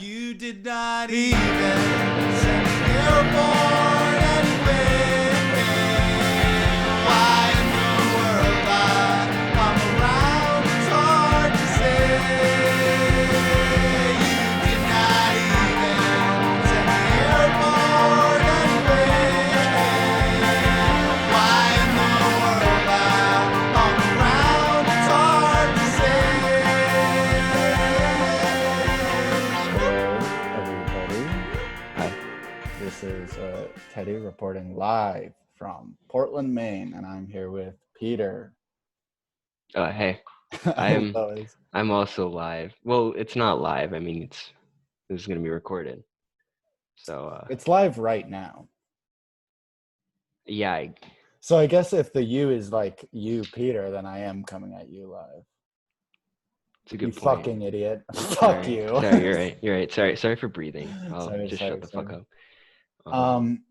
You did not even send me airborne anyway. Why in the world I'm around, it's hard to say. You did not even send me airborne anyway. Why in the world I'm around, it's hard to say. Everybody. Hi. This is Teddy reporting live from Portland, Maine, and I'm here with Peter. Hey, As always. I'm also live. Well, it's not live. I mean, this is gonna be recorded. So It's live right now. yeah, So I guess if the you is like you, Peter, then I am coming at you live. it's a good You point. fucking idiot. Fuck Sorry. you. Sorry, you're right. Sorry for breathing. I'll Sorry, shut the fuck up. Um,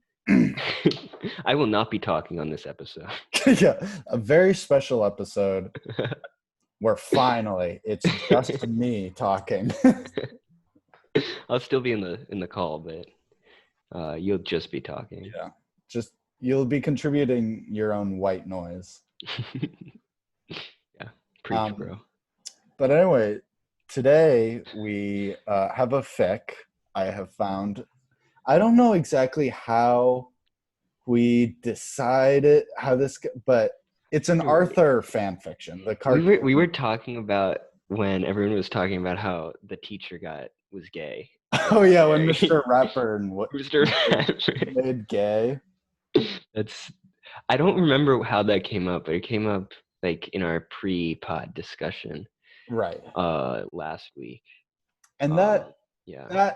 I will not be talking on this episode. yeah, a very special episode where finally it's just me talking. I'll still be in the call, but you'll just be talking. Yeah, just you'll be contributing your own white noise. Yeah, preach, bro. But anyway, today we have a fic I have found. I don't know exactly how we decided how this, but it's an Arthur fan fiction. The cartoon. We were talking about when everyone was talking about how the teacher was gay. Oh yeah, when Mr. Ratburn made gay. I don't remember how that came up, but it came up like in our pre-pod discussion, right? Last week, and that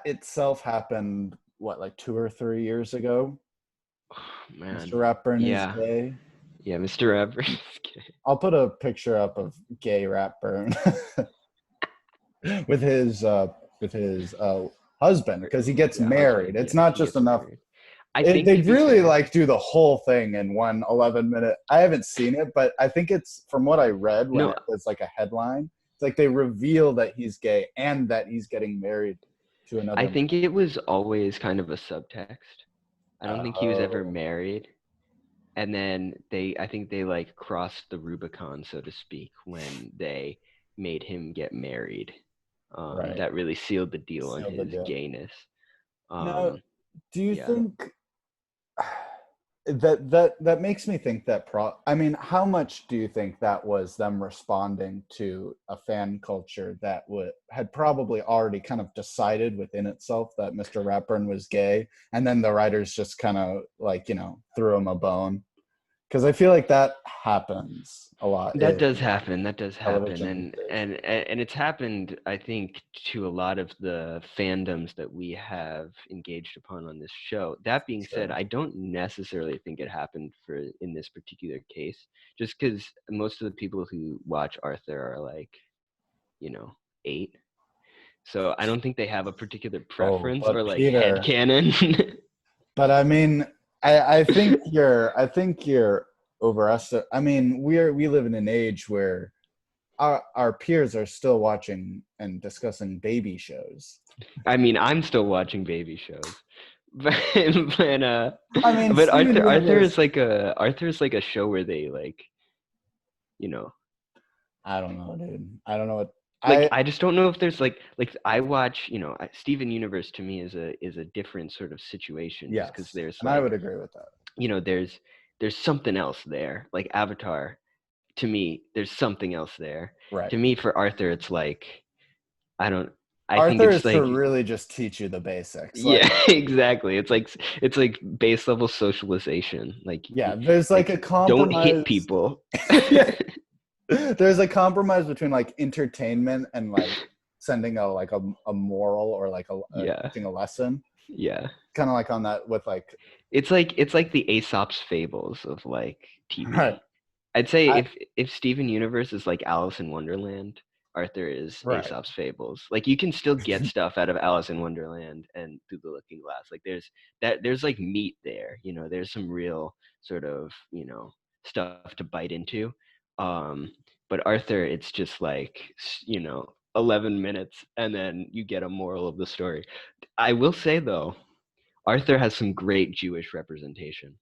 itself happened like 2 or 3 years ago. Oh, man. Mr. Ratburn is gay. Yeah, Mr. Ratburn is gay. I'll put a picture up of gay Ratburn with his husband, because he gets married. It's not just enough. They really like do the whole thing in 1 11-minute. I haven't seen it, but I think it's, from what I read when it was like a headline, it's like they reveal that he's gay and that he's getting married to another. I think it was always kind of a subtext. I don't think he was ever married. And then I think they like crossed the Rubicon, so to speak, when they made him get married. Right. That really sealed the deal on his gayness. Now, do you think that makes me think that how much do you think that was them responding to a fan culture that had probably already kind of decided within itself that Mr. Ratburn was gay, and then the writers just kind of like, threw him a bone? Because I feel like that happens a lot. That does happen. And it's happened, I think, to a lot of the fandoms that we have engaged upon on this show. That being said, I don't necessarily think it happened in this particular case, just because most of the people who watch Arthur are like, 8. So I don't think they have a particular preference or like headcanon. But I mean, I think you're overestimating. I mean, we live in an age where our peers are still watching and discussing baby shows. I mean, I'm still watching baby shows, but Arthur is like a show where they like, I don't know, dude. I don't know what. I just don't know if there's like I watch, Steven Universe to me is a different sort of situation. Yes, because there's and I would agree with that. There's something else there. Like Avatar, to me, there's something else there. Right. To me, for Arthur, it's like Arthur think it's is like, to really just teach you the basics. Yeah, exactly. It's like base level socialization. Like there's like a compromise. Don't hit people. There's a compromise between like entertainment and like sending a moral or like teaching a lesson. Yeah. Kind of like on that with like. It's like the Aesop's fables of like TV. Right. I'd say if Steven Universe is like Alice in Wonderland, Arthur is Aesop's fables. Like you can still get stuff out of Alice in Wonderland and Through the Looking Glass. Like there's like meat there. There's some real sort of stuff to bite into. But Arthur, it's just like 11 minutes, and then you get a moral of the story. I will say though, Arthur has some great Jewish representation.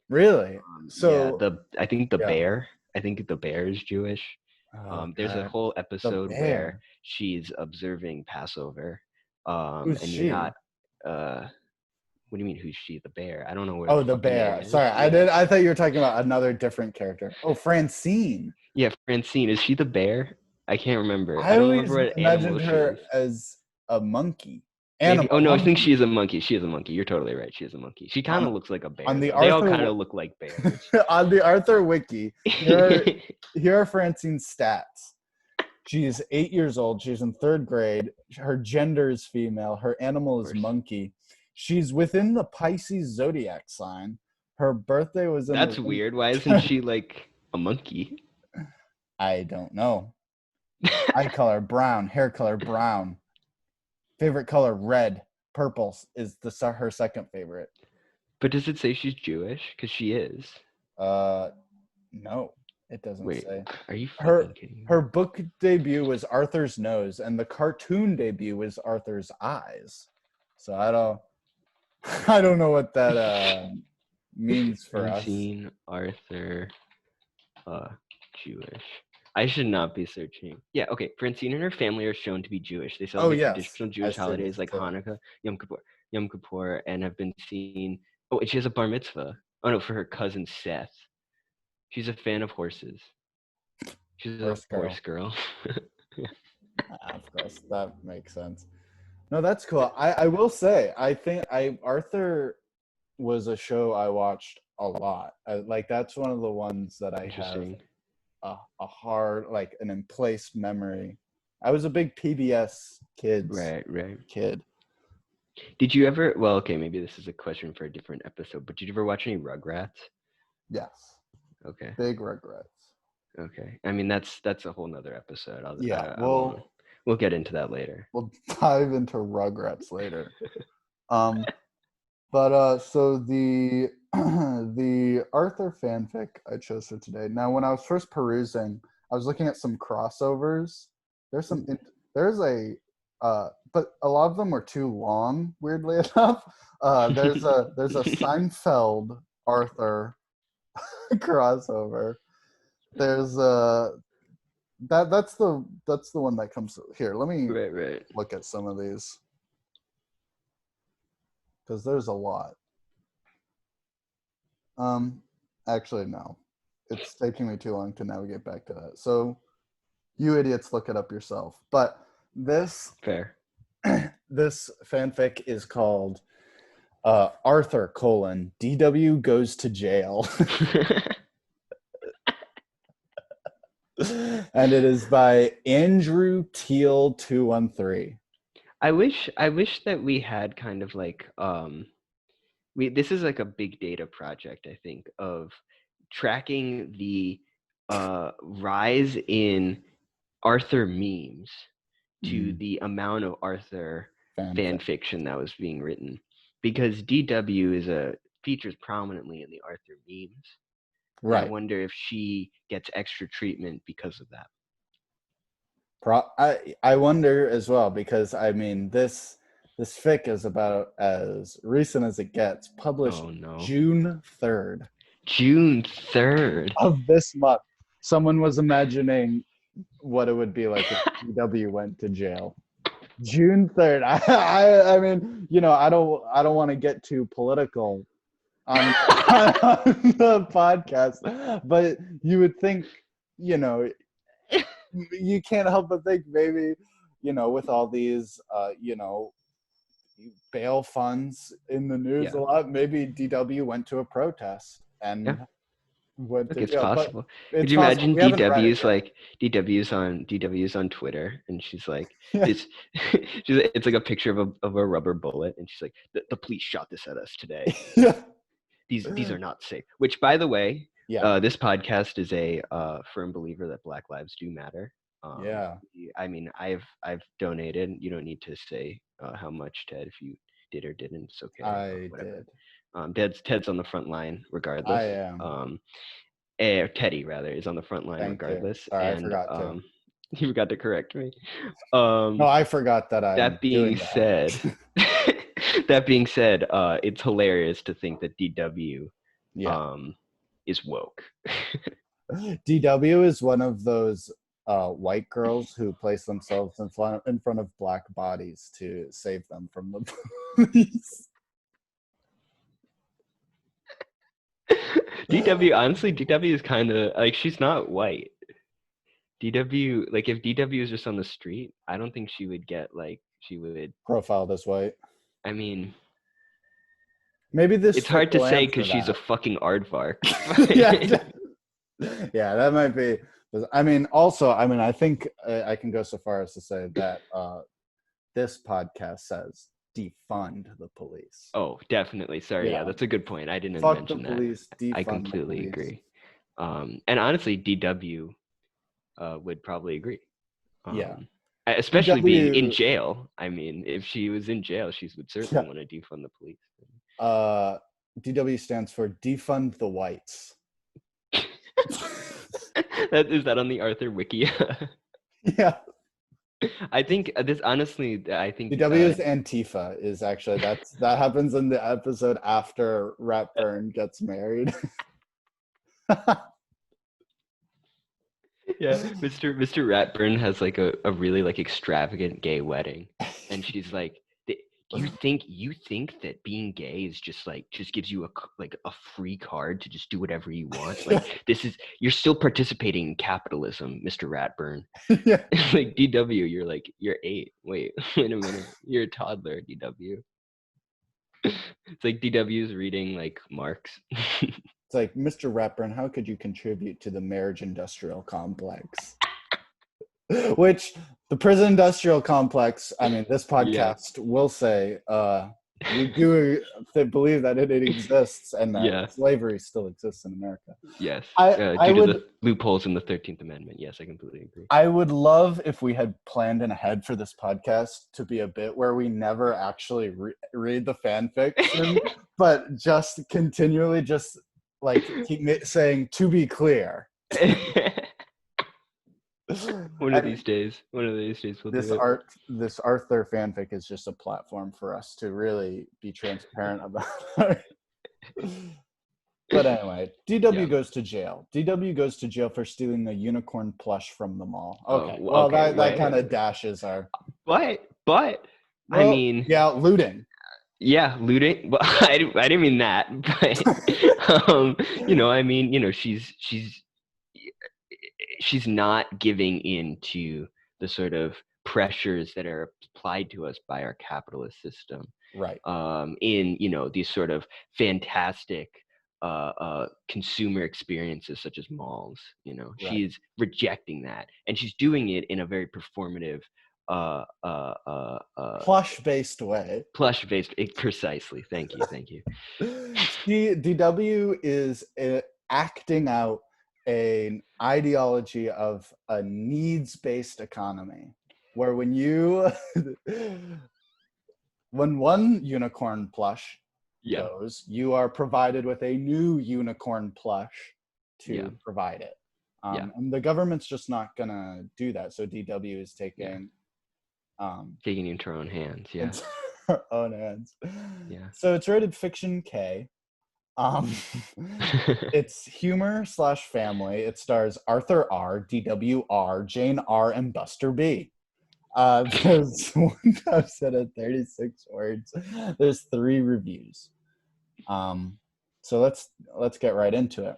Really? Yeah, So I think the yeah. bear. I think the bear is Jewish. Oh There's a God. whole The episode where bear. she's observing Passover, Who's and you're she? not. What do you mean? Who's she? The bear? I don't know what Oh, her the fucking name bear. is. Sorry, Yeah, I thought you were talking about another different character. Oh, Francine. yeah. Francine, is she the bear? I can't remember. I I don't remember always what animal imagined she her is. as a monkey. Maybe. Oh Animal no, I think monkey. she is a monkey. She is a monkey. You're totally right. She is a monkey. She kind On of looks like a bear on the though. They all Arthur kind of look like bears. on the Arthur Wiki, here are Francine's stats. She is 8 years old. She's in 3rd grade. Her gender is female. Her animal is course. monkey. She's within the Pisces zodiac sign. Her birthday was in That's November. weird. Why isn't she like a monkey? I don't know. Eye color brown. Hair color brown. Favorite color red. Purple is her second favorite. But does it say she's Jewish? Because she is. No, it doesn't Wait, say. are you fucking kidding me? Her book debut was Arthur's Nose, and the cartoon debut was Arthur's Eyes. So I don't know what that means for us. Francine, Arthur, Jewish. I should not be searching. Yeah, okay. Francine and her family are shown to be Jewish. They celebrate traditional Jewish holidays like Hanukkah, Yom Kippur, and have been seen. Oh, and she has a bar mitzvah. Oh no, for her cousin Seth. She's a fan of horses. She's a horse girl. Of course, that makes sense. No, that's cool. I will say, I think Arthur was a show I watched a lot. Like that's one of the ones that I have a hard, like an in place memory. I was a big PBS kid. Did you ever? Well, okay, maybe this is a question for a different episode. But did you ever watch any Rugrats? Yes. Okay. Big Rugrats. Okay. I mean, that's a whole nother episode. We'll get into that later. We'll dive into Rugrats later. But so the the Arthur fanfic I chose for today. Now, when I was first perusing, I was looking at some crossovers. But a lot of them were too long. Weirdly enough, there's a Seinfeld Arthur crossover. There's that's the one that comes here. Let me look at some of these because there's a lot. Actually, no, it's taking me too long to navigate back to that. So, you idiots, look it up yourself. But this this fanfic is called Arthur: DW goes to jail. And it is by Andrew Teal 213. I wish that we had kind of like this is like a big data project, I think, of tracking the rise in Arthur memes to the amount of Arthur fan fiction that was being written, because DW features prominently in the Arthur memes. Right. I wonder if she gets extra treatment because of that. I wonder as well, because I mean this fic is about as recent as it gets. Published June 3rd. June 3rd of this month. Someone was imagining what it would be like if DW went to jail. June 3rd. I mean, you know, I don't want to get too political on the podcast, but you would think, you know, you can't help but think maybe, you know, with all these, you know, bail funds in the news a lot, maybe DW went to a protest and went to jail. Possible. Could you imagine DW's on Twitter, and she's like, it's like a picture of a rubber bullet, and she's like, the police shot this at us today. These are not safe. Which, by the way, this podcast is a firm believer that Black lives do matter. I mean, I've donated. You don't need to say how much, Ted. If you did or didn't, it's okay. I did. Ted's on the front line regardless. I am. Teddy rather is on the front line regardless. Sorry, I forgot to. You forgot to correct me. No, I forgot that I'm That being doing that. said, that being said, it's hilarious to think that DW Yeah. is woke. DW is one of those white girls who place themselves in front of black bodies to save them from the police. DW, honestly, DW is kind of like, she's not white. DW, like if DW is just on the street, I don't think she would get like, she would Profiled as white. I mean, Maybe this it's ship hard to will say answer because she's a that. fucking aardvark. Yeah, that might be. I mean, also, I think I can go so far as to say that this podcast says defund the police. Oh, definitely. Sorry, yeah, Yeah. that's a good point. I didn't Fuck the mention that. police, I defund the completely police. agree. And honestly, DW would probably agree. Yeah. Especially being in DW jail. I mean, if she was in jail, she would certainly want to defund the police. DW stands for defund the whites. Is that on the Arthur Wiki? Yeah. I think this honestly, I think DW's Antifa is actually that happens in the episode after Ratburn gets married. Yeah, Mr. Ratburn has like a really like extravagant gay wedding, and she's like, you think that being gay is just gives you a free card to just do whatever you want? Like you're still participating in capitalism, Mr. Ratburn. Yeah. Like DW, you're 8. Wait a minute, you're a toddler, DW. It's like DW's reading like Marx. It's like, Mr. Ratburn, how could you contribute to the marriage industrial complex? Which the prison industrial complex, I mean, this podcast will say, we do believe that it exists and that slavery still exists in America. Yes. I due would, to the loopholes in the 13th Amendment. Yes, I completely agree. I would love if we had planned in ahead for this podcast to be a bit where we never actually read the fanfiction, but just continually just like keep saying, to be clear. One of these days we'll do it. This Arthur fanfic is just a platform for us to really be transparent about it. But anyway, DW goes to jail. DW goes to jail for stealing a unicorn plush from the mall. Okay, that kind of dashes our. But I mean, yeah, looting. Yeah, looting. Well, I didn't mean that, but I mean, she's not giving in to the sort of pressures that are applied to us by our capitalist system. Right. In these sort of fantastic consumer experiences such as malls. Right. She's rejecting that, and she's doing it in a very performative plush-based way. Plush-based, precisely. Thank you. DW is acting out an ideology of a needs-based economy, where when one unicorn plush goes, you are provided with a new unicorn plush to provide it. And the government's just not gonna do that. So DW is taking into her own hands. Yeah. Into her own hands. Yeah. So it's rated fiction K. It's humor/family. It stars Arthur R, DWR, Jane R, and Buster B. There's 1,036 words. There's 3 reviews. So let's get right into it.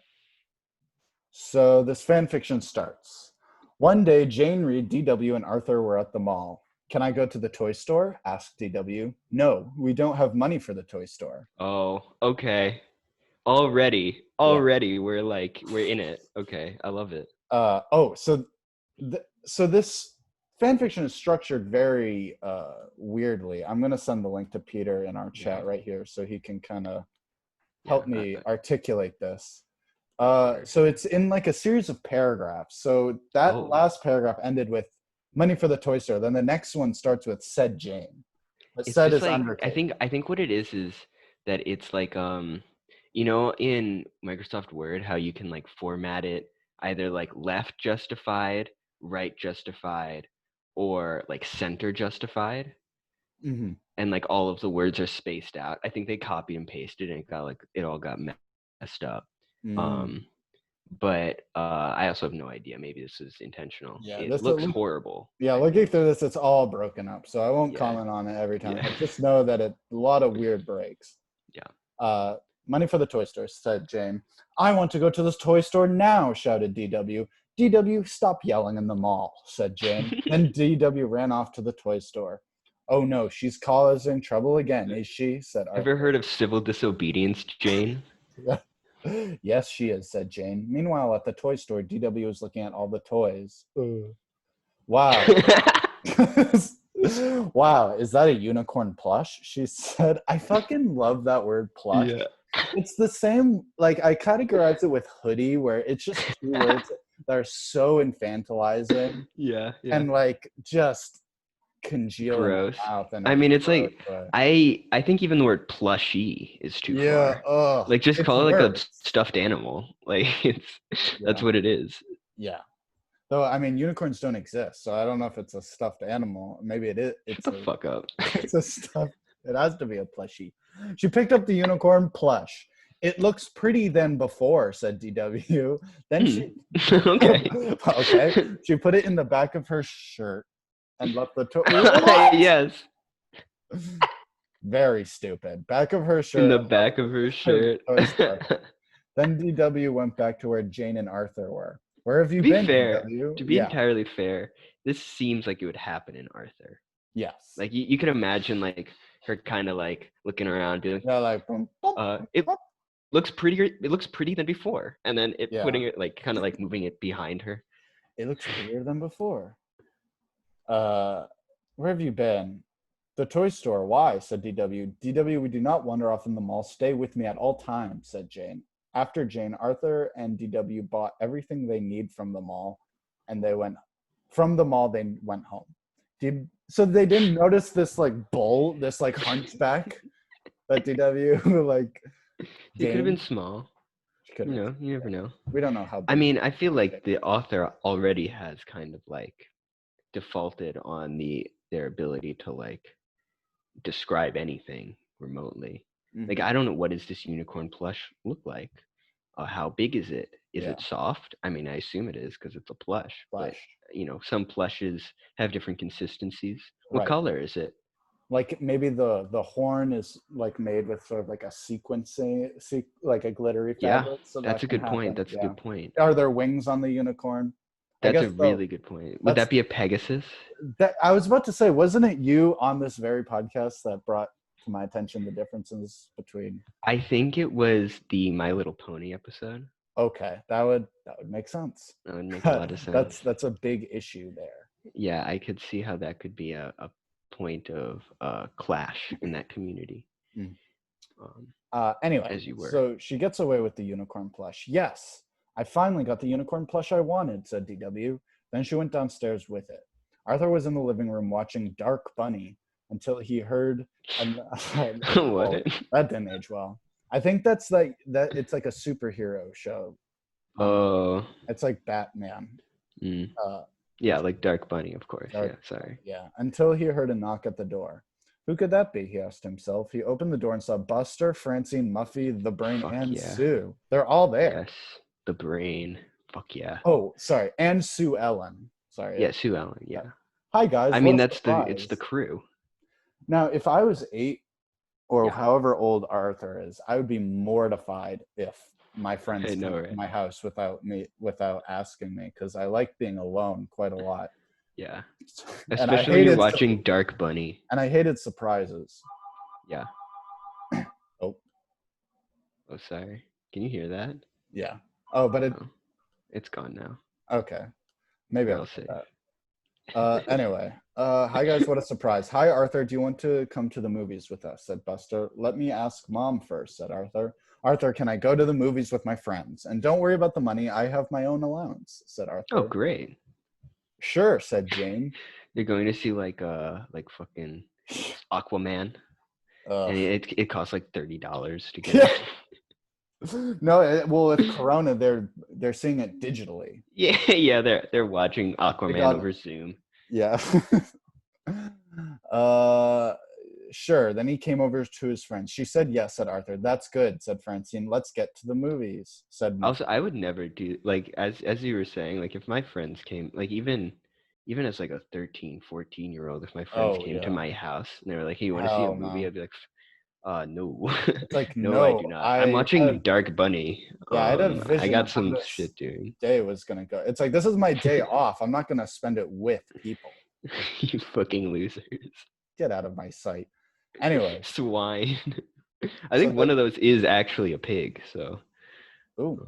So this fan fiction starts. One day, Jane Reed, DW, and Arthur were at the mall. Can I go to the toy store? Asked DW. No, we don't have money for the toy store. Oh, okay. Already, we're in it. Okay, I love it. So this fan fiction is structured very weirdly. I'm gonna send the link to Peter in our chat right here, so he can kind of help me articulate this. So it's in like a series of paragraphs. So that last paragraph ended with money for the toy store. Then the next one starts with said Jane. But said is undertaken. I think what it is that it's like in Microsoft Word how you can like format it either like left justified right justified or like center justified, Mm-hmm. and like all of the words are spaced out. I think they copied and pasted and it all got messed up. Um, but I also have no idea. Maybe this is intentional. Yeah, It looks horrible. Yeah, I looking think. through this, it's all broken up, so I won't Yeah. comment on it every time. Yeah. I just know that a lot of weird breaks. Yeah. Money for the toy store, said Jane. I want to go to this toy store now, shouted DW. DW, stop yelling in the mall, said Jane. Then DW ran off to the toy store. Oh no, she's causing trouble again, is she? Said Arthur. Ever heard of civil disobedience, Jane? Yes, she is, said Jane. Meanwhile, at the toy store, DW was looking at all the toys. Wow. Wow, is that a unicorn plush? She said. I fucking love that word plush. Yeah. It's the same, like I categorize it with hoodie, where it's just two words that are so infantilizing. Yeah. And like just congeal Gross. in my mouth. I mean, it's like I think even the word plushy is too far. Ugh, like just call it like a stuffed animal. Like that's what it is. Yeah. Though I mean, unicorns don't exist, so I don't know if it's a stuffed animal. Maybe it is. Shut the fuck up. It's a stuff. It has to be a plushie. She picked up the unicorn plush. It looks pretty than before, said DW. Then she okay. She put it in the back of her shirt and left the yes. Very stupid. Back of her shirt. In the back of her shirt. Then DW went back to where Jane and Arthur were. Where have you been, DW? To be entirely fair, this seems like it would happen in Arthur. Yes. Like you can imagine like her kind of like looking around doing like it looks prettier. It looks pretty than before, and then putting it like kind of like moving it behind her. It looks prettier than before. Where have you been? The toy store. Why? Said DW. DW, we do not wander off in the mall. Stay with me at all times, said Jane. After Jane, Arthur and DW bought everything they need from the mall, and they went home. So they didn't notice this like bull, this like hunchback that DW like. She could have been small. You know, you never know. We don't know how big. I mean, I feel like the author already has kind of like defaulted on their ability to like describe anything remotely. Mm-hmm. Like I don't know, what does this unicorn plush look like? How big is it? Is it soft? I mean, I assume it is because it's a plush. But you know, some plushes have different consistencies. What color is it? Like maybe the horn is like made with sort of like a like a glittery fabric. Yeah, so that's a good point. That's a good point. Are there wings on the unicorn? That's a really good point. Would that be a Pegasus? I was about to say, wasn't it you on this very podcast that brought to my attention the differences between? I think it was the My Little Pony episode. Okay, that would make sense. That would make a lot of sense. That's a big issue there. Yeah, I could see how that could be a point of clash in that community. Anyway, as you were. So she gets away with the unicorn plush. Yes, I finally got the unicorn plush I wanted, said DW. Then she went downstairs with it. Arthur was in the living room watching Dark Bunny until he heard what? That didn't age well. I think that's like that. It's like a superhero show. Oh. It's like Batman. Yeah, like Dark Bunny, of course. Sorry. Yeah, until he heard a knock at the door. Who could that be? He asked himself. He opened the door and saw Buster, Francine, Muffy, the Brain, and Sue. They're all there. Yes, the Brain. Fuck yeah. Oh, sorry, and Sue Ellen. Sorry. Yeah, Sue Ellen. Yeah. Hi guys. I mean, it's the crew. Now, if I was 8 or however old Arthur is, I would be mortified if my friends came to my house without asking me, because I like being alone quite a lot. Yeah. Especially when you're watching Dark Bunny. And I hated surprises. Yeah. Oh, sorry. Can you hear that? Yeah. Oh, but it's gone now. Okay. Maybe I'll say that. Anyway. Hi guys, what a surprise. Hi Arthur, do you want to come to the movies with us? Said Buster. Let me ask Mom first, said Arthur. Arthur, can I go to the movies with my friends? And don't worry about the money, I have my own allowance, said Arthur. Oh, great. Sure, said Jane. You're going to see like fucking Aquaman. And it costs like $30 to get No, well, with Corona, they're seeing it digitally. Yeah, they're watching Aquaman got- over Zoom. Yeah. uh, sure. Then he came over to his friends. She said yes, said Arthur. That's good, said Francine. Let's get to the movies, said Nick. Also, I would never do like as you were saying, like if my friends came, like even as like a 13, 14-year-old, if my friends Oh, came to yeah. my house and they were like, "Hey, you want to see a Hell movie?" no. I'd be like, no, It's like, no, I no, do not. I'm I watching had, Dark Bunny. yeah, I had a I vision got of how some this shit doing. day was going to go. It's like, this is my day off. I'm not going to spend it with people. You fucking losers. Get out of my sight. Anyway. Swine. I So think one of those is actually a pig, so. Ooh.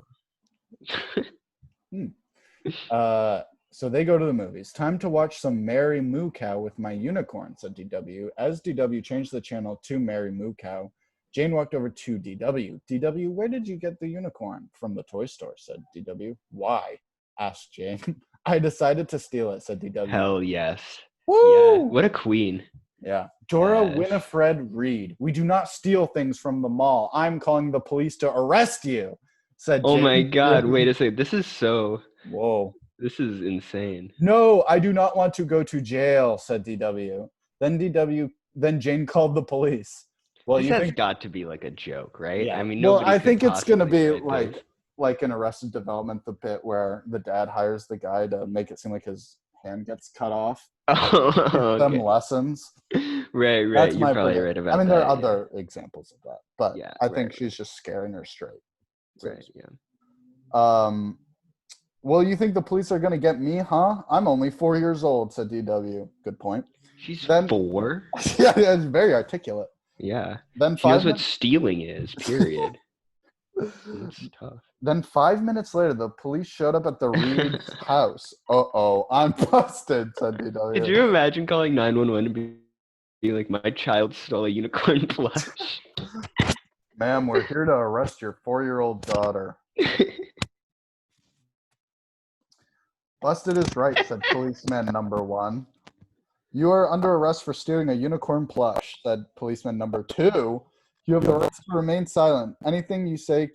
So they go to the movies. Time to watch some Mary Moo Cow with my unicorn, said DW. As DW changed the channel to Mary Moo Cow, Jane walked over to DW. DW, where did you get the unicorn? From the toy store, said DW. Why? Asked Jane. I decided to steal it, said DW. Hell yes. Woo! Yeah. What a queen. Yeah. Dora Yes. Winifred Reed. We do not steal things from the mall. I'm calling the police to arrest you, said Oh Jane. my god, wait a second. This is so. Whoa. This is insane. No, I do not want to go to jail, said DW. Then Jane called the police. Well, This you has think got to be like a joke, right? yeah. I mean, Well, nobody I could think it's gonna possibly be write this. like an Arrested Development, the bit where the dad hires the guy to make it seem like his hand gets cut off. Oh, Give them okay. lessons. Right. That's You're my probably prediction. right about I mean, that. there are other examples of that, but Yeah, I think right. she's just scaring her straight. So Right. Yeah. Well, you think the police are going to get me, huh? I'm only 4 years old, said DW. Good point. She's Then- 4. Yeah, it's very articulate. Yeah. Then She knows 5 what minutes. stealing is. Period. It's tough. Then 5 minutes later, the police showed up at the Reed's house. Uh-oh, I'm busted, said DW. Could you imagine calling 911 and be like, my child stole a unicorn plush? Ma'am, we're here to arrest your 4-year-old daughter. Busted is right, said policeman number 1. You are under arrest for stealing a unicorn plush, said policeman number 2. You have the right to remain silent. Anything you say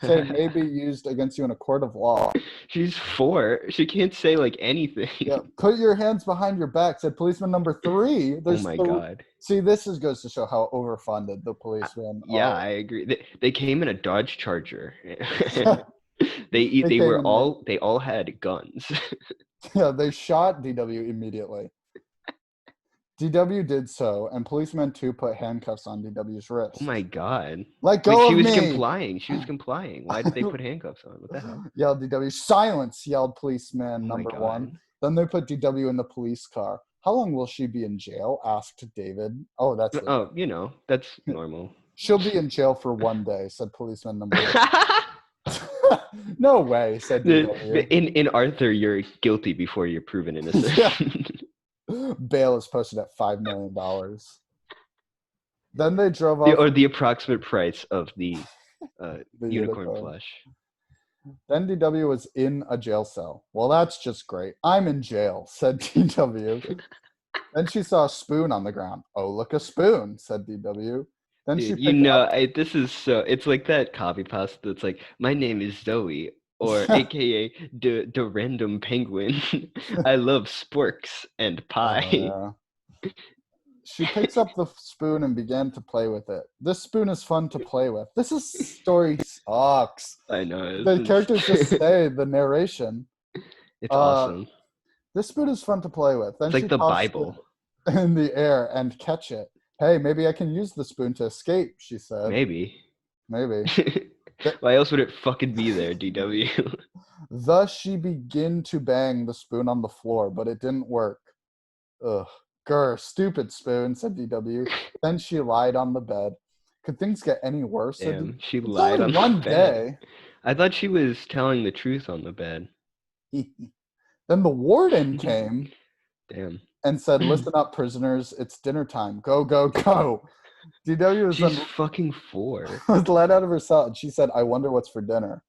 may be used against you in a court of law. She's 4. She can't say like anything. Yeah, put your hands behind your back, said policeman number 3. Oh my god. See, this goes to show how overfunded the policemen Yeah, are. I agree. They came in a Dodge Charger. they came all had guns. Yeah, they shot DW immediately. DW did so, and policeman 2 put handcuffs on DW's wrist. Oh my god. Let go Wait, of she was me! complying. She was complying. Why did they put handcuffs on? What the hell? Yelled DW. Silence, yelled policeman Oh my number god. 1. Then they put DW in the police car. How long will she be in jail? Asked David. Oh, that's it. Oh, that's normal. She'll be in jail for 1 day, said policeman number 1. No way, said DW. In Arthur, you're guilty before you're proven innocent. Yeah. Bail is posted at $5 million. Then they drove off. Or the approximate price of the unicorn plush. Then DW was in a jail cell. Well, that's just great. I'm in jail, said DW. Then she saw a spoon on the ground. Oh, look, a spoon, said DW. Then Dude, she this is so. It's like that copy pasta that's like, my name is Zoe, or AKA the random penguin. I love sporks and pie. Yeah. She picks up the spoon and began to play with it. This spoon is fun to play with. This story sucks. I know. The characters just say the narration. It's awesome. This spoon is fun to play with. Then It's like the Bible. In the air and catch it. Hey, maybe I can use the spoon to escape, she said. Maybe. Why else would it fucking be there, DW? Thus she began to bang the spoon on the floor, but it didn't work. Ugh. Grr, stupid spoon, said DW. Then she lied on the bed. Could things get any worse? Damn, she lied on one the bed. Day. I thought she was telling the truth on the bed. Then the warden came. Damn. And said, listen up, prisoners. It's dinner time. Go, go, go. DW She's fucking 4. Was let out of her cell, and she said, I wonder what's for dinner.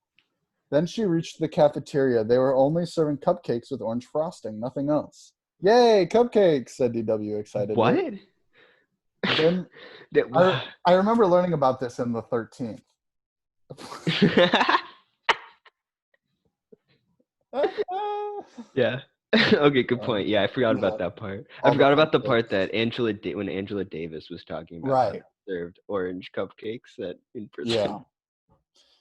Then she reached the cafeteria. They were only serving cupcakes with orange frosting, nothing else. Yay, cupcakes, said DW excitedly. What? Then I remember learning about this in the 13th. Yeah. Okay, good point. Yeah, I forgot about that part. I forgot about the part that when Angela Davis was talking about how Right. they served orange cupcakes in prison. Yeah.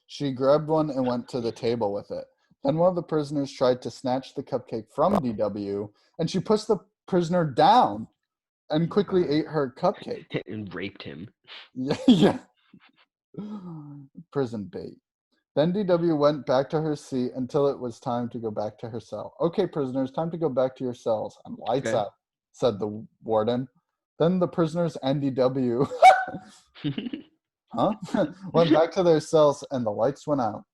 She grabbed one and went to the table with it. Then one of the prisoners tried to snatch the cupcake from DW, and she pushed the prisoner down and quickly ate her cupcake. And raped him. Yeah. Prison bait. Then DW went back to her seat until it was time to go back to her cell. Okay, prisoners, time to go back to your cells. And lights Okay. out, said the warden. Then the prisoners and DW went back to their cells and the lights went out.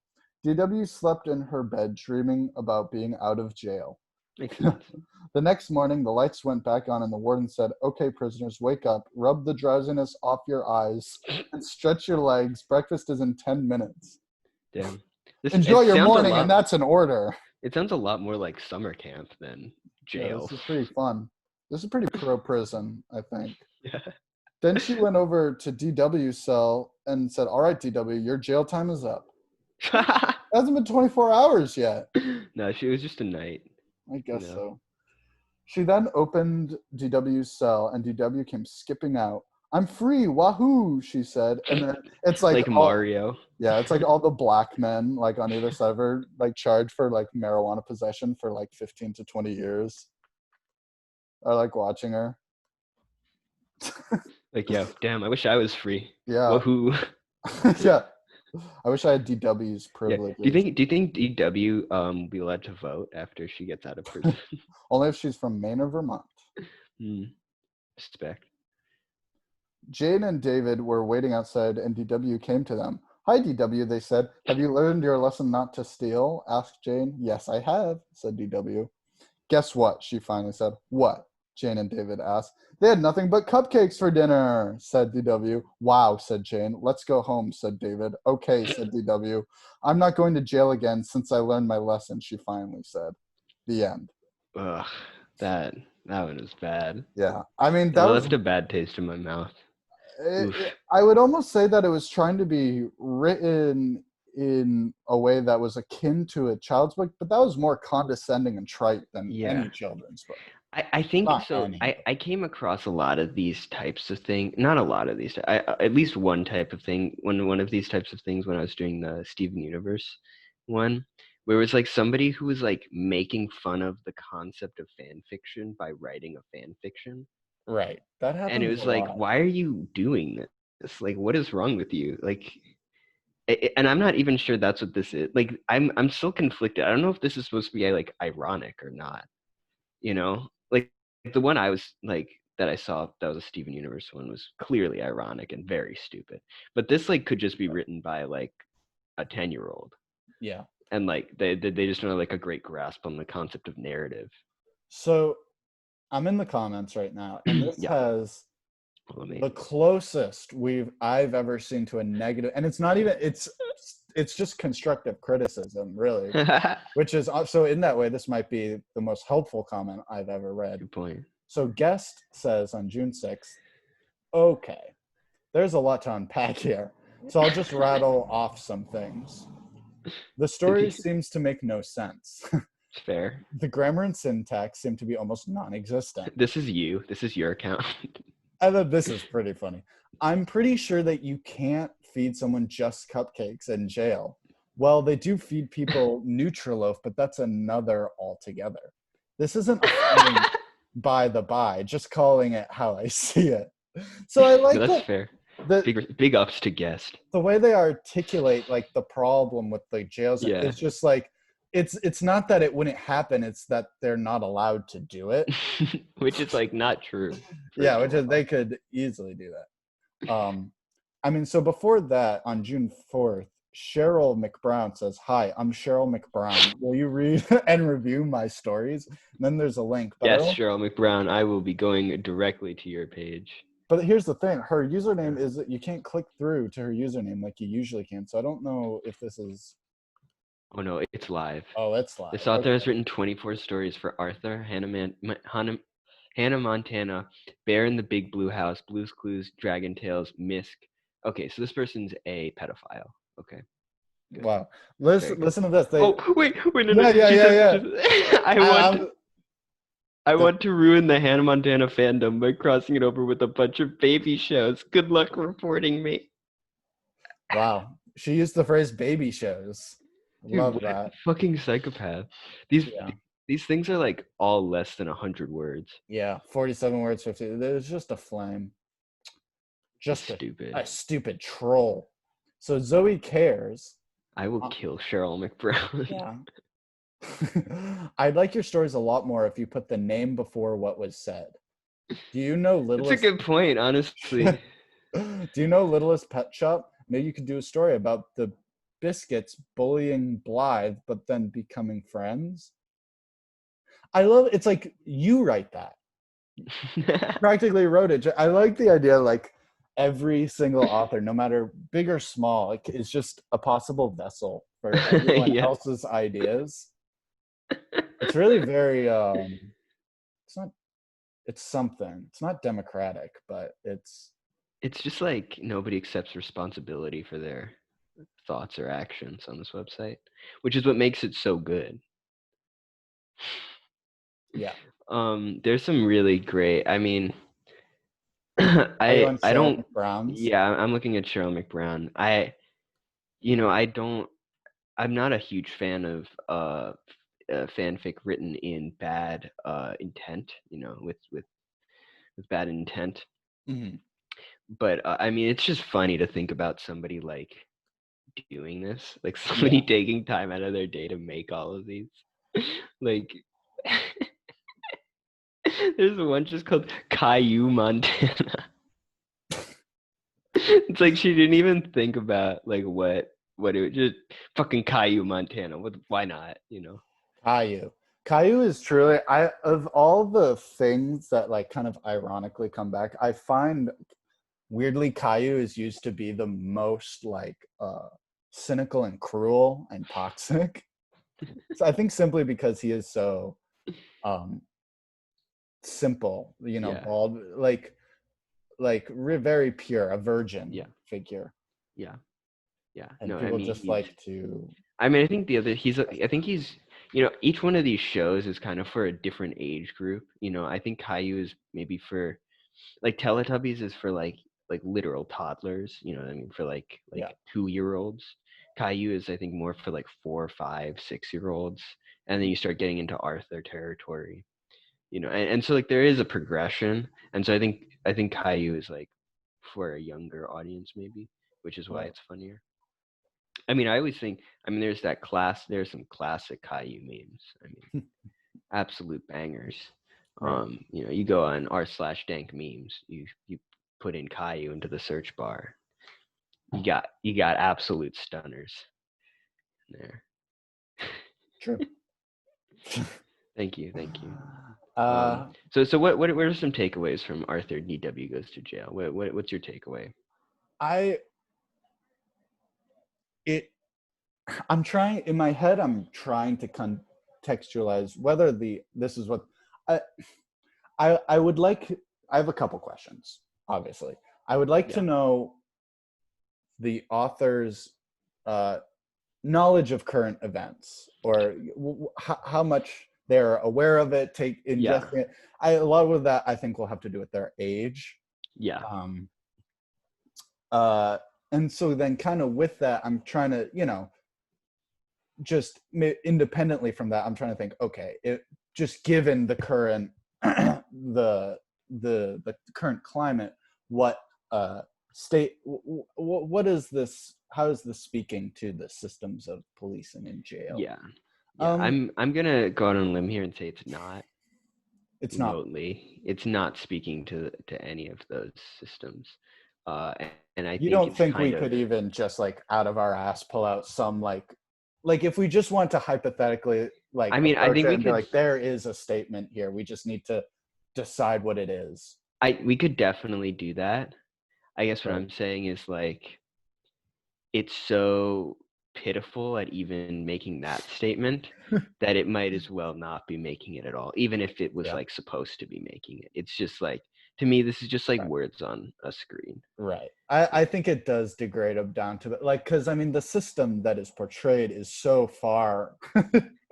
DW slept in her bed, dreaming about being out of jail. Makes sense. The next morning, the lights went back on, and the warden said, okay, prisoners, wake up, rub the drowsiness off your eyes, and stretch your legs. Breakfast is in 10 minutes. Damn. Enjoy your morning, and that's an order. It sounds a lot more like summer camp than jail. Yeah, this is pretty fun. This is pretty pro-prison, I think. Yeah. Then she went over to DW's cell and said, all right, DW, your jail time is up. It hasn't been 24 hours yet. No, she was just a night. I guess so. She then opened DW's cell, and DW came skipping out. I'm free, wahoo, she said. And then it's like Mario. Yeah, it's like all the black men like on either side of her, like charged for like marijuana possession for like 15 to 20 years. Are like watching her. Like, yeah, damn, I wish I was free. Yeah. Wahoo. Yeah. I wish I had DW's privileges. Yeah. Do you think DW will be allowed to vote after she gets out of prison? Only if she's from Maine or Vermont. Respect. Jane and David were waiting outside, and DW came to them. Hi, DW, they said. Have you learned your lesson not to steal? Asked Jane. Yes, I have, said DW. Guess what? She finally said. What? Jane and David asked. They had nothing but cupcakes for dinner, said DW. Wow, said Jane. Let's go home, said David. Okay, said DW. I'm not going to jail again since I learned my lesson, she finally said. The end. Ugh, that one was bad. Yeah, I mean, that left a bad taste in my mouth. I would almost say that it was trying to be written in a way that was akin to a child's book, but that was more condescending and trite than any children's book. I think so. I came across a lot of these types of things. Not a lot of these. At least one type of thing. One of these types of things when I was doing the Steven Universe one, where it was like somebody who was like making fun of the concept of fan fiction by writing a fan fiction. Right. That happened. And it was like, why are you doing this? Like, what is wrong with you? Like, and I'm not even sure that's what this is. Like, I'm still conflicted. I don't know if this is supposed to be like ironic or not. You know, like the one I was like that I saw that was a Steven Universe one was clearly ironic and very stupid. But this like could just be written by like a 10-year-old. Yeah. And like they just don't have like a great grasp on the concept of narrative. So I'm in the comments right now, and this has the closest I've ever seen to a negative, and it's not even it's just constructive criticism, really, which is so in that way, this might be the most helpful comment I've ever read. Good point. So Guest says on June 6th, okay, there's a lot to unpack here. So I'll just rattle off some things. The story seems to make no sense. Fair. The grammar and syntax seem to be almost non-existent. This is your account. I thought this is pretty funny. I'm pretty sure that you can't feed someone just cupcakes in jail. Well, they do feed people Nutriloaf, but that's another altogether. This isn't a thing by the by, just calling it how I see it. So I like that's fair. Big ups to Guest. The way they articulate like the problem with the jails is just like it's not that it wouldn't happen, it's that they're not allowed to do it. Which is like not true. Yeah, which is they could easily do that. I mean, so before that, on June 4th, Cheryl McBrown says, "Hi, I'm Cheryl McBrown. Will you read and review my stories?" And then there's a link. But yes, Cheryl McBrown, I will be going directly to your page. But here's the thing. Her username is that you can't click through to her username like you usually can. So I don't know if this is... Oh, no, it's live. Oh, it's live. This author has written 24 stories for Arthur, Hannah Montana, Bear in the Big Blue House, Blue's Clues, Dragon Tales, Misk. Okay, so this person's a pedophile. Okay. Wow. Listen to this. Oh wait, no, Yeah. she Yeah. said, I want to ruin the Hannah Montana fandom by crossing it over with a bunch of baby shows. Good luck reporting me. Wow. She used the phrase baby shows. Dude, Love what a that. fucking psychopath. These Yeah. these things are like all less than 100 words. Yeah. 47 words, 50. There's just a flame. It's Just stupid. a stupid troll. So Zoe cares. I will kill Cheryl McBrown. Yeah. I'd like your stories a lot more if you put the name before what was said. Do you know That's a Littlest? good point, honestly. Do you know Littlest Pet Shop? Maybe you could do a story about the biscuits bullying Blythe, but then becoming friends. I love it's like you write that. Practically wrote it. I like the idea like every single author, no matter big or small, like, is just a possible vessel for everyone Yeah. else's ideas. It's really very it's not it's something. It's not democratic, but it's just like nobody accepts responsibility for their thoughts or actions on this website, which is what makes it so good. yeah. There's some really great, I mean, Are you on I Cheryl don't, McBrown's? yeah, I'm looking at Cheryl McBrown. I'm not a huge fan of fanfic written in bad intent, with bad intent. Mm-hmm. But I mean, it's just funny to think about somebody like doing this, like somebody taking time out of their day to make all of these. Like, there's one just called Caillou, Montana. It's like she didn't even think about like what it would just fucking Caillou, Montana. Why not? Caillou is truly of all the things that like kind of ironically come back, I find weirdly Caillou is used to be the most like cynical and cruel and toxic. So I think simply because he is so simple, Yeah. bald, very pure, a virgin figure. Yeah. And No, I people mean, just like to I mean, I think I think he's, each one of these shows is kind of for a different age group. I think Caillou is maybe for, like, Teletubbies is for like literal toddlers. You know what I mean? For like yeah. 2-year-olds. Caillou is, I think, more for like 4, 5, 6-year-olds, and then you start getting into Arthur territory. And so like there is a progression, and so I think Caillou is like for a younger audience maybe, which is why Right. it's funnier. I mean, I always think, there's some classic Caillou memes. I mean, absolute bangers. Right. You go on r/dank memes, you put in Caillou into the search bar. You got absolute stunners there. True. Thank you. Uh So what are some takeaways from Arthur D.W. Goes to Jail? What's your takeaway? I'm trying in my head. I'm trying to contextualize whether this is what I would like. I have a couple questions. Obviously, I would like to know the author's knowledge of current events, or how much they're aware of it, ingesting it. A lot of that I think will have to do with their age. Yeah. And so then kind of with that, I'm trying to, just independently from that, I'm trying to think, okay, just given the current the current climate, what state what is this, how is this speaking to the systems of policing in jail? I'm gonna go out on a limb here and say it's not remotely. It's not speaking to any of those systems, and I You think don't it's think kind we of, could even just like out of our ass pull out some like if we just want to hypothetically like I mean, I approach think it we and be could like, there is a statement here, we just need to decide what it is. we could definitely do that. I guess what Right. I'm saying is, like, it's so pitiful at even making that statement that it might as well not be making it at all, even if it was like supposed to be making it. It's just like, To me, this is just like Right. words on a screen. Right. I think it does degrade them down to like, because I mean the system that is portrayed is so far.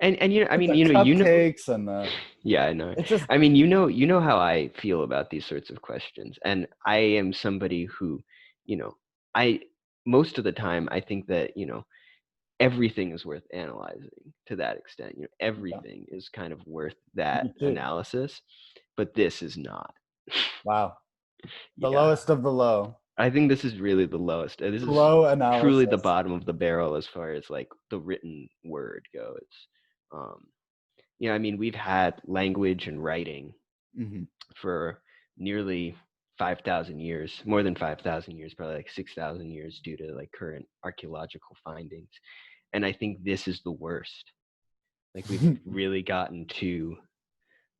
And you know, I mean, the you know, cupcakes and the yeah, I know. it's just I mean, you know how I feel about these sorts of questions, and I am somebody who, you know, I most of the time I think that, you know, everything is worth analyzing to that extent. You know, yeah, everything is kind of worth that me too. analysis, but this is not. Wow. The Yeah. lowest of the low. I think this is really the lowest. This is Low truly the analysis. bottom of the barrel as far as like the written word goes. Um, you know, I mean, we've had language and writing Mm-hmm. for nearly 5,000 years, more than 5,000 years, probably like 6,000 years due to like current archaeological findings. And I think this is the worst. Like we've really gotten to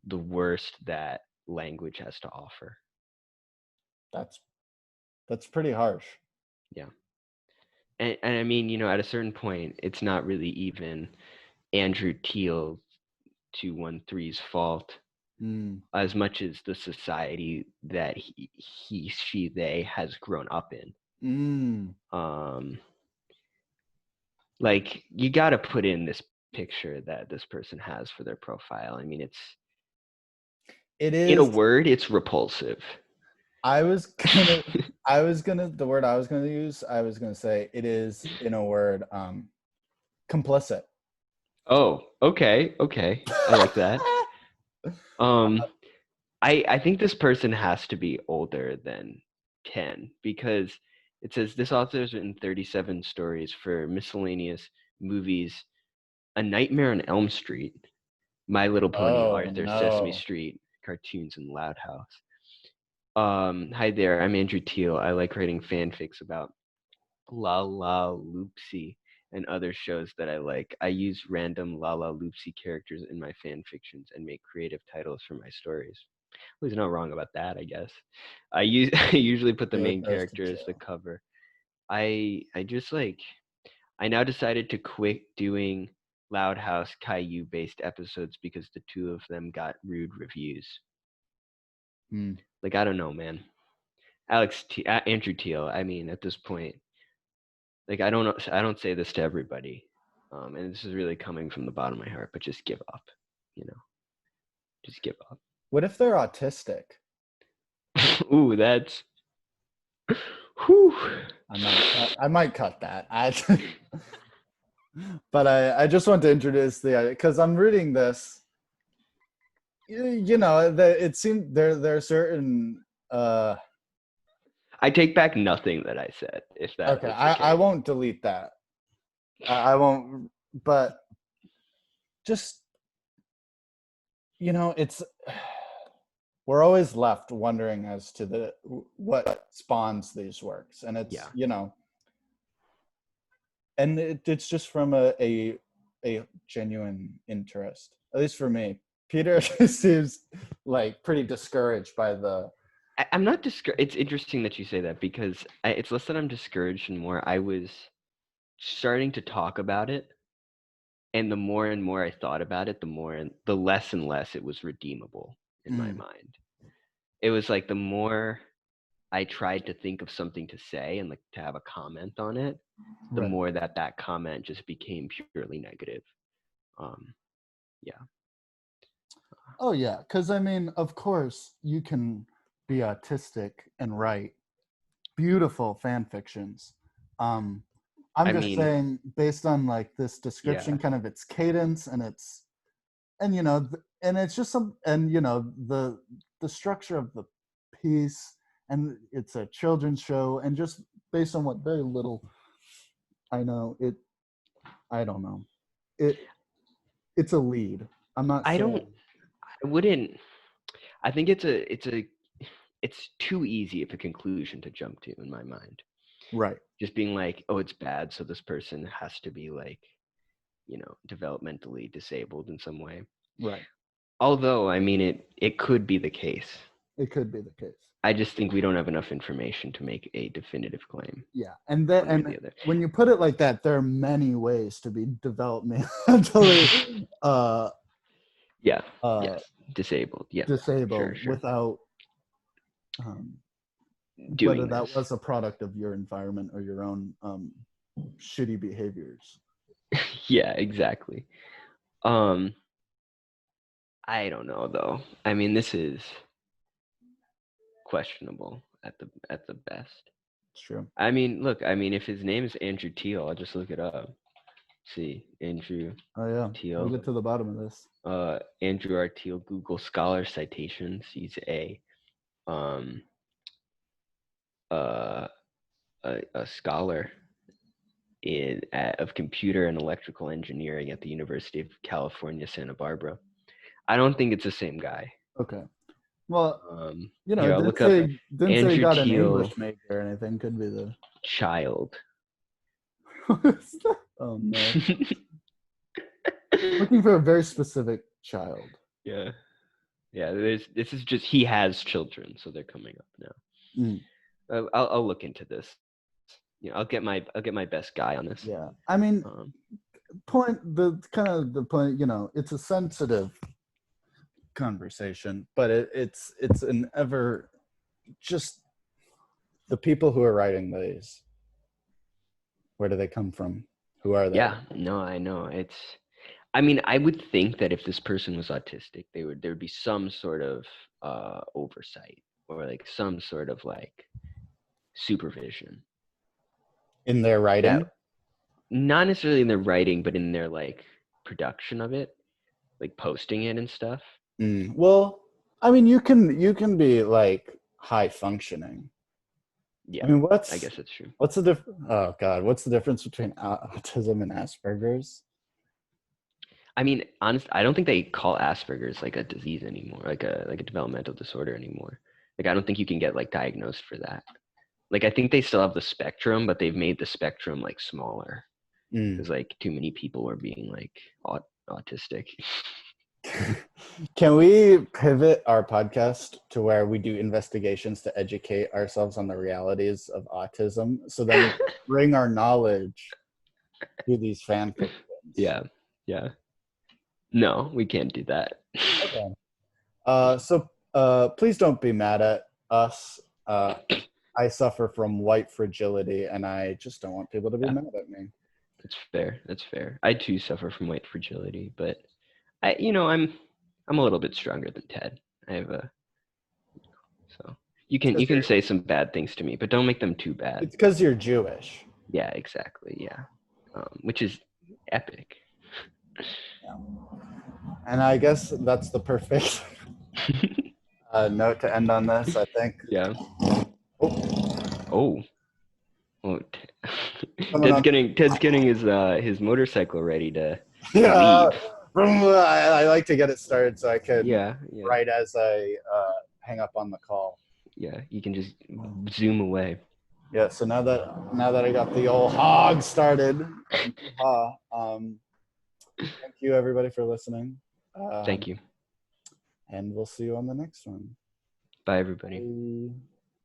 the worst that language has to offer. That's pretty harsh. Yeah. And I mean, you know, at a certain point, it's not really even Andrew Teal 213's fault Mm. as much as the society that she, they has grown up in. Mm. Like you got to put in this picture that this person has for their profile. I mean, It in a is. word, it's repulsive. I was gonna. The word I was gonna use. I was gonna say it is in a word. Complicit. Oh, okay, I like that. Um, I think this person has to be older than 10 because it says this author has written 37 stories for miscellaneous movies, A Nightmare on Elm Street, My Little Pony, Oh Arthur, Sesame no. Street, cartoons, and Loud House. Hi there, I'm Andrew Teal. I like writing fanfics about La La Loopsy and other shows that I like. I use random La La Loopsy characters in my fan fictions and make creative titles for my stories. Well, there's no wrong about that, I guess. I usually put the Here main goes to character as the jail. cover. I just like I now decided to quit doing Loud House Caillou based episodes because the two of them got rude reviews. Hmm. Like I don't know, man. Andrew Teal. I mean, at this point, like I don't know. I don't say this to everybody, and this is really coming from the bottom of my heart. But just give up. You know, just give up. What if they're autistic? Ooh, that's. Whew. I might cut that. But I just want to introduce the because I'm reading this. You know, it seemed there are certain. I take back nothing that I said. If that Okay, was the I case. won't delete that. I won't. But just you know, it's we're always left wondering as to what spawns these works, and it's Yeah. you know, and it's just from a genuine interest, at least for me. Peter seems like pretty discouraged by the. I'm not discouraged. It's interesting that you say that because it's less that I'm discouraged and more I was starting to talk about it, and the more and more I thought about it, the less and less it was redeemable in my mind. It was like the more I tried to think of something to say and like to have a comment on it, the Right. more that comment just became purely negative. Yeah. Oh yeah, because I mean, of course, you can be autistic and write beautiful fan fictions. I'm I just mean, saying, based on like this yeah. description, kind of its cadence and its, and you know, and it's just some, and you know, the structure of the piece, and it's a children's show, and just based on what very little I know, I don't know, it it's a lead. I'm not I saying wouldn't I think it's too easy of a conclusion to jump to in my mind. right, Just being like, oh, it's bad, so this person has to be like, you know, developmentally disabled in some way. right. Although, I mean, it could be the case. It could be the case. I just think we don't have enough information to make a definitive claim. Yeah, and that, One way or and the other. when you put it like that, there are many ways to be developmentally Yeah. Yes. Disabled. Yeah. disabled Sure. without doing whether that this. was a product of your environment or your own shitty behaviors. Yeah, exactly. I don't know though. I mean, this is questionable at the best. It's true. I mean, look, I mean, if his name is Andrew Teal, I'll just look it up. See, Andrew Oh yeah, Teal. we'll get to the bottom of this. Andrew R. Teal, Google Scholar citations. He's a scholar of computer and electrical engineering at the University of California, Santa Barbara. I don't think it's the same guy. Okay. Well, you know, Here, I'll didn't look up say he Andrew got an Teal English major or anything. Could be the child. Oh no. Looking for a very specific child. Yeah. This is just he has children, so they're coming up now. I'll look into this. You know, I'll get my best guy on this. Yeah, I mean, the point. You know, it's a sensitive conversation, but it's an ever just the people who are writing these. Where do they come from? Who are they? Yeah, no, I know. I mean, I would think that if this person was autistic, there would be some sort of oversight or like some sort of like supervision In their writing? Not necessarily in their writing, but in their like production of it, like posting it and stuff. Well, I mean, you can be like high functioning. Yeah, I mean, I guess that's true. What's the difference? Oh God, what's the difference between autism and Asperger's? I mean, honestly, I don't think they call Asperger's like a disease anymore, like a developmental disorder anymore. Like, I don't think you can get like diagnosed for that. Like, I think they still have the spectrum, but they've made the spectrum like smaller because like too many people were being like autistic. Can we pivot our podcast to where we do investigations to educate ourselves on the realities of autism so that we bring our knowledge to these fan fictions? Yeah. No, we can't do that. Okay. So please don't be mad at us. I suffer from white fragility, and I just don't want people to be mad at me. That's fair. I too suffer from white fragility, but I'm a little bit stronger than Ted. So you can say some bad things to me, but don't make them too bad. It's because you're Jewish. Yeah, exactly. Yeah, which is epic. Yeah. And I guess that's the perfect note to end on this, I think. Yeah. Oh. Ted's getting his motorcycle ready to leave. I like to get it started so I can right as I hang up on the call. Yeah, you can just zoom away. Yeah, so now that I got the old hog started, thank you everybody for listening. Thank you. And we'll see you on the next one. Bye everybody. Bye.